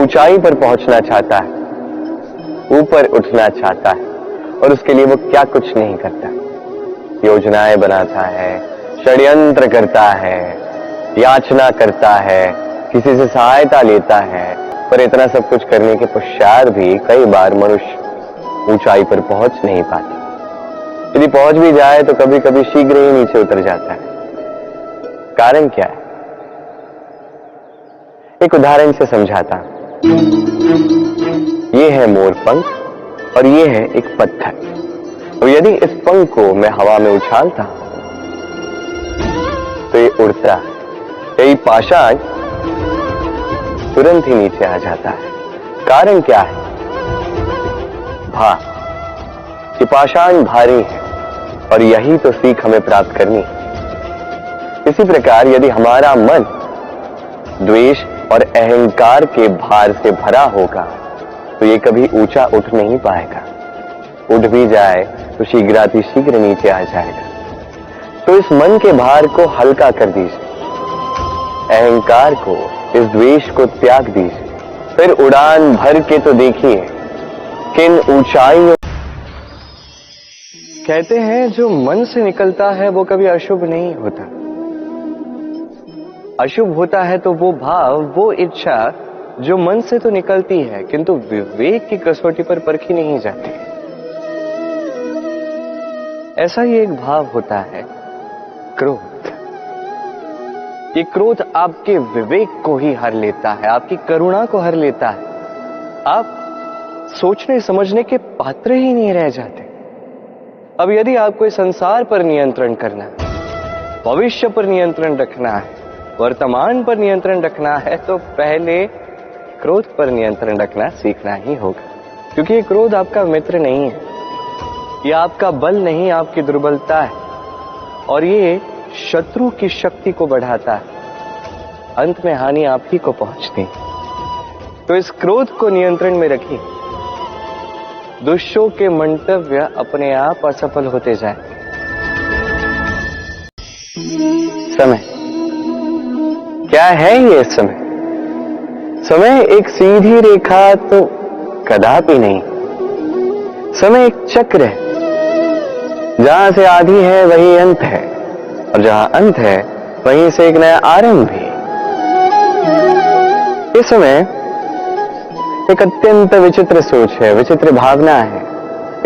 ऊंचाई पर पहुंचना चाहता है, ऊपर उठना चाहता है, और उसके लिए वो क्या कुछ नहीं करता। योजनाएं बनाता है, षड्यंत्र करता है, याचना करता है, किसी से सहायता लेता है, पर इतना सब कुछ करने के पश्चात भी कई बार मनुष्य ऊंचाई पर पहुंच नहीं पाता। यदि पहुंच भी जाए तो कभी कभी शीघ्र ही नीचे उतर जाता है। कारण क्या है? एक उदाहरण से समझाता हूं। ये है मोर पंख और ये है एक पत्थर, और यदि इस पंख को मैं हवा में उछालता तो ये उड़ता है, यही पाषाण तुरंत ही नीचे आ जाता है। कारण क्या है? भार। ये पाषाण भारी है और यही तो सीख हमें प्राप्त करनी है। इसी प्रकार यदि हमारा मन द्वेष और अहंकार के भार से भरा होगा तो ये कभी ऊंचा उठ नहीं पाएगा। उठ भी जाए तो शीघ्र नीचे आ जाएगा। तो इस मन के भार को हल्का कर दीजिए, अहंकार को, इस द्वेष को त्याग दीजिए, फिर उड़ान भर के तो देखिए किन ऊंचाइयों। कहते हैं जो मन से निकलता है वो कभी अशुभ नहीं होता। अशुभ होता है तो वो भाव, वो इच्छा जो मन से तो निकलती है किंतु विवेक की कसौटी पर परखी नहीं जाती। ऐसा ही एक भाव होता है क्रोध। ये क्रोध आपके विवेक को ही हर लेता है, आपकी करुणा को हर लेता है। आप सोचने समझने के पात्र ही नहीं रह जाते। अब यदि आपको इस संसार पर नियंत्रण करना है, भविष्य पर नियंत्रण रखना है, वर्तमान पर नियंत्रण रखना है, तो पहले क्रोध पर नियंत्रण रखना सीखना ही होगा। क्योंकि ये क्रोध आपका मित्र नहीं है, ये आपका बल नहीं, आपकी दुर्बलता है, और ये शत्रु की शक्ति को बढ़ाता है। अंत में हानि आप ही को पहुंचती है। तो इस क्रोध को नियंत्रण में रखिए। दुष्टों के मंतव्य अपने आप असफल होते जाए। समय क्या है? ये समय एक सीधी रेखा तो कदापि नहीं। समय एक चक्र है, जहां से आदि है वही अंत है, और जहां अंत है वहीं से एक नया आरंभ भी। इस समय एक अत्यंत विचित्र सोच है, विचित्र भावना है,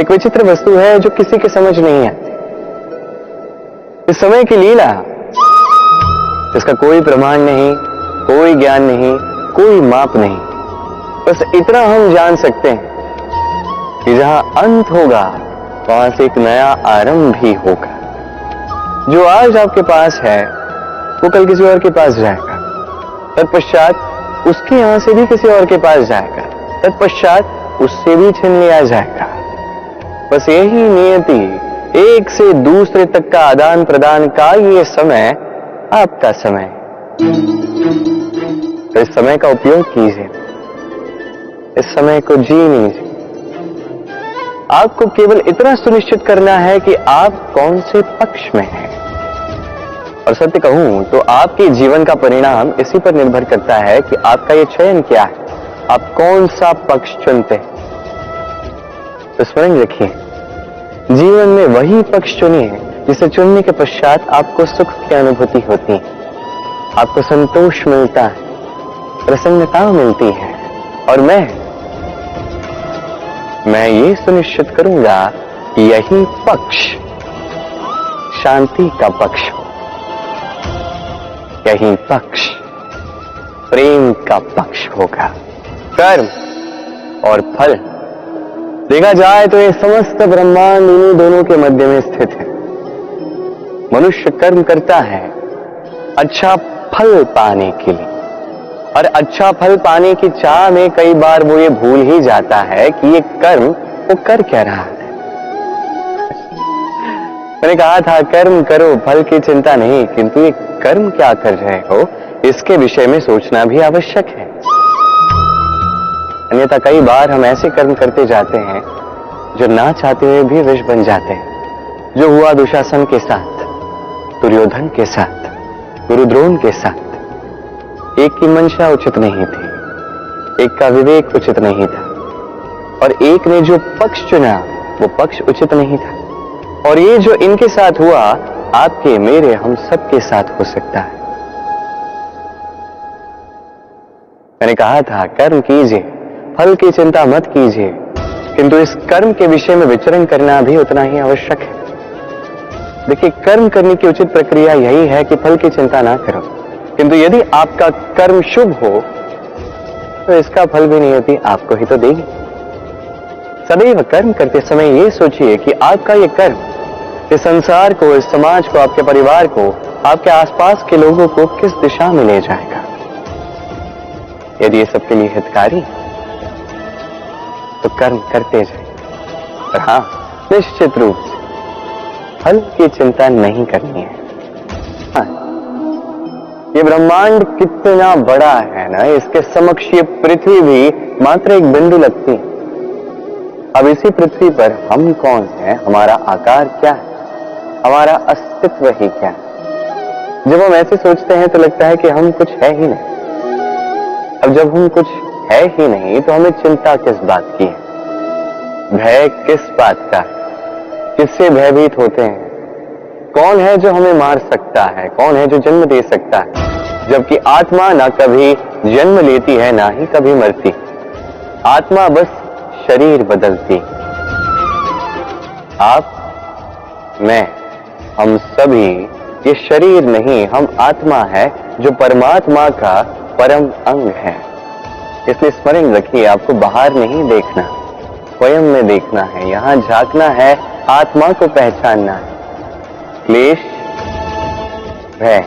एक विचित्र वस्तु है जो किसी के समझ नहीं आती। इस समय की लीला, इसका कोई प्रमाण नहीं, कोई ज्ञान नहीं, कोई माप नहीं। बस इतना हम जान सकते हैं कि जहां अंत होगा वहां से एक नया आरंभ भी होगा। जो आज आपके पास है वो कल किसी और के पास जाएगा, तत्पश्चात उसके यहां से भी किसी और के पास जाएगा, तत्पश्चात उससे भी छीन लिया जाएगा। बस यही नियति, एक से दूसरे तक का आदान प्रदान का ये समय आपका समय। तो इस समय का उपयोग कीजिए, इस समय को जी लीजिए। आपको केवल इतना सुनिश्चित करना है कि आप कौन से पक्ष में हैं। और सत्य कहूं तो आपके जीवन का परिणाम इसी पर निर्भर करता है कि आपका ये चयन क्या है, आप कौन सा पक्ष चुनते हैं। तो स्मरण रखिए, जीवन में वही पक्ष चुनिए जिसे चुनने के पश्चात आपको सुख की अनुभूति होती है, आपको संतोष मिलता है, प्रसन्नता मिलती है। और मैं ये सुनिश्चित करूंगा कि यही पक्ष शांति का पक्ष हो, यही पक्ष प्रेम का पक्ष होगा। कर्म और फल देखा जाए तो ये समस्त ब्रह्मांड इन्हीं दोनों के मध्य में स्थित है। मनुष्य कर्म करता है अच्छा फल पाने के लिए, और अच्छा फल पाने की चाह में कई बार वो ये भूल ही जाता है कि ये कर्म वो कर क्या रहा है। मैंने कहा था कर्म करो, फल की चिंता नहीं, किंतु ये कर्म क्या कर रहे हो इसके विषय में सोचना भी आवश्यक है। अन्यथा कई बार हम ऐसे कर्म करते जाते हैं जो ना चाहते हुए भी विष बन जाते हैं। जो हुआ दुशासन के साथ, दुर्योधन के साथ, गुरुद्रोण के साथ। एक की मंशा उचित नहीं थी, एक का विवेक उचित नहीं था, और एक ने जो पक्ष चुना वो पक्ष उचित नहीं था। और ये जो इनके साथ हुआ, आपके मेरे हम सबके साथ हो सकता है। मैंने कहा था कर्म कीजिए, फल की चिंता मत कीजिए, किंतु इस कर्म के विषय में विचरण करना भी उतना ही आवश्यक है। देखिए, कर्म करने की उचित प्रक्रिया यही है कि फल की चिंता ना करो, किंतु यदि आपका कर्म शुभ हो तो इसका फल भी नहीं होती, आपको ही तो देगी। सदैव कर्म करते समय ये सोचिए कि आपका ये कर्म इस संसार को, इस समाज को, आपके परिवार को, आपके आसपास के लोगों को किस दिशा में ले जाएगा। यदि ये सबके लिए हितकारी तो कर्म करते जाए, और हाँ, निश्चित रूप से फल की चिंता नहीं करनी है। हाँ, ये ब्रह्मांड कितना बड़ा है ना, इसके समक्ष ये पृथ्वी भी मात्र एक बिंदु लगती है। अब इसी पृथ्वी पर हम कौन है, हमारा आकार क्या है, हमारा अस्तित्व ही क्या है। जब हम ऐसे सोचते हैं तो लगता है कि हम कुछ है ही नहीं। अब जब हम कुछ है ही नहीं तो हमें चिंता किस बात की है, भय किस बात का है, किससे भयभीत होते हैं। कौन है जो हमें मार सकता है, कौन है जो जन्म दे सकता है, जबकि आत्मा ना कभी जन्म लेती है ना ही कभी मरती। आत्मा बस शरीर बदलती। आप, मैं, हम सभी ये शरीर नहीं, हम आत्मा है जो परमात्मा का परम अंग है। इसलिए स्मरण रखिए, आपको बाहर नहीं देखना, स्वयं में देखना है, यहां झांकना है, आत्मा को पहचानना है। क्लेश, भय,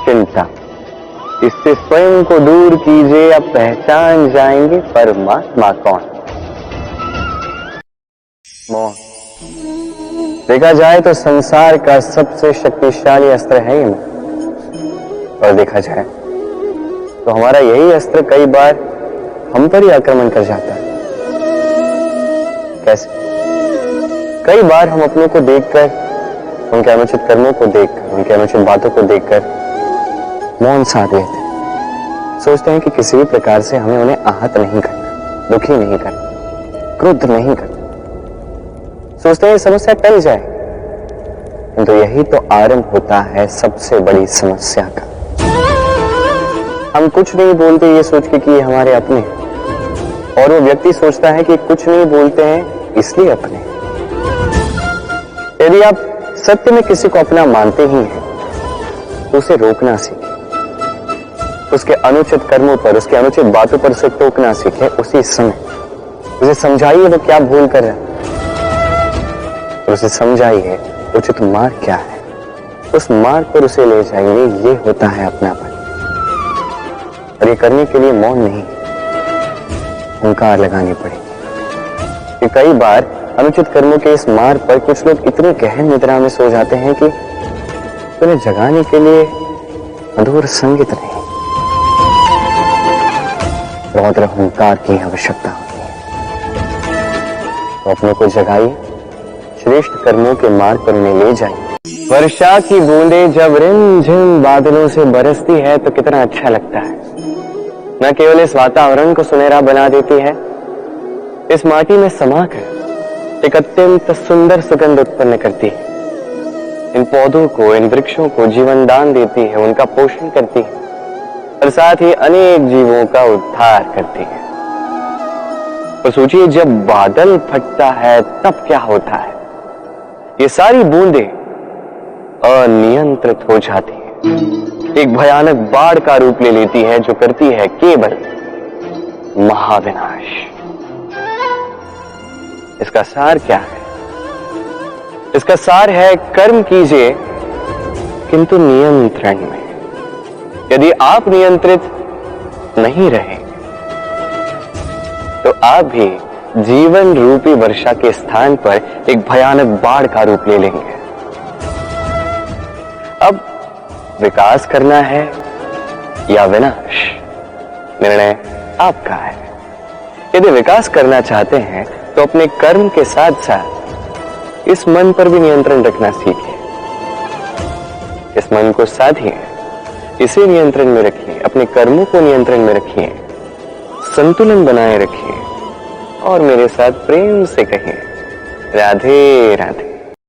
चिंता, इससे स्वयं को दूर कीजिए, आप पहचान जाएंगे परमात्मा कौन। मोह, देखा जाए तो संसार का सबसे शक्तिशाली अस्त्र है ये मोह। और देखा जाए तो हमारा यही अस्त्र कई बार हम पर ही आक्रमण कर जाता है। कैसे? कई बार हम अपनों को देखकर, उनके अनुचित कर्मों को देखकर, उनके अनुचित बातों को देखकर मौन साध लेते हैं। सोचते हैं कि किसी भी प्रकार से हमें उन्हें आहत नहीं करना, दुखी नहीं करना, क्रुद्ध नहीं करना। सोचते हैं समस्या टल जाए, किंतु यही तो आरंभ होता है सबसे बड़ी समस्या का। हम कुछ नहीं बोलते ये सोच के कि ये हमारे अपने, और वो व्यक्ति सोचता है कि कुछ नहीं बोलते हैं इसलिए अपने। यदि आप सत्य में किसी को अपना मानते ही हैं तो उसे रोकना सीखें, उसके अनुचित कर्मों पर, उसके अनुचित बातों पर उसे टोकना सीखें। उसी समय उसे समझाइए वो क्या भूल कर रहा है, और उसे समझाइए उचित मार्ग क्या है, उस मार्ग पर उसे ले जाइए। ये होता है अपनापन। और ये करने के लिए मौन नहीं, हुंकार लगानी पड़ेगी। कि कई बार अनुचित कर्मों के इस मार्ग पर कुछ लोग इतनी गहन निद्रा में सो जाते हैं कि उन्हें जगाने के लिए मधुर संगीत नहीं, रौद्र हुंकार की आवश्यकता होती है। तो अपनों को जगाइए, श्रेष्ठ कर्मों के मार्ग पर उन्हें ले जाइए। वर्षा की बूंदें जब रिमझिम बादलों से बरसती है तो कितना अच्छा लगता है। न केवल इस वातावरण को सुनहरा बना देती है, इस माटी में समाकर एक अत्यंत सुंदर सुगंध उत्पन्न करती है। इन पौधों को, इन वृक्षों को जीवन दान देती है, उनका पोषण करती है, और साथ ही अनेक जीवों का उद्धार करती है। तो सोचिए, जब बादल फटता है तब क्या होता है। ये सारी बूंदें अनियंत्रित हो जाती है, एक भयानक बाढ़ का रूप ले लेती है जो करती है केवल महाविनाश। इसका सार क्या है? इसका सार है कर्म कीजिए किंतु नियंत्रण में। यदि आप नियंत्रित नहीं रहे तो आप भी जीवन रूपी वर्षा के स्थान पर एक भयानक बाढ़ का रूप ले लेंगे। अब विकास करना है या विनाश, निर्णय आपका है। यदि विकास करना चाहते हैं तो अपने कर्म के साथ साथ इस मन पर भी नियंत्रण रखना सीखिए। इस मन को साधिए, इसे नियंत्रण में रखिए, अपने कर्मों को नियंत्रण में रखिए, संतुलन बनाए रखिए और मेरे साथ प्रेम से कहिए राधे राधे।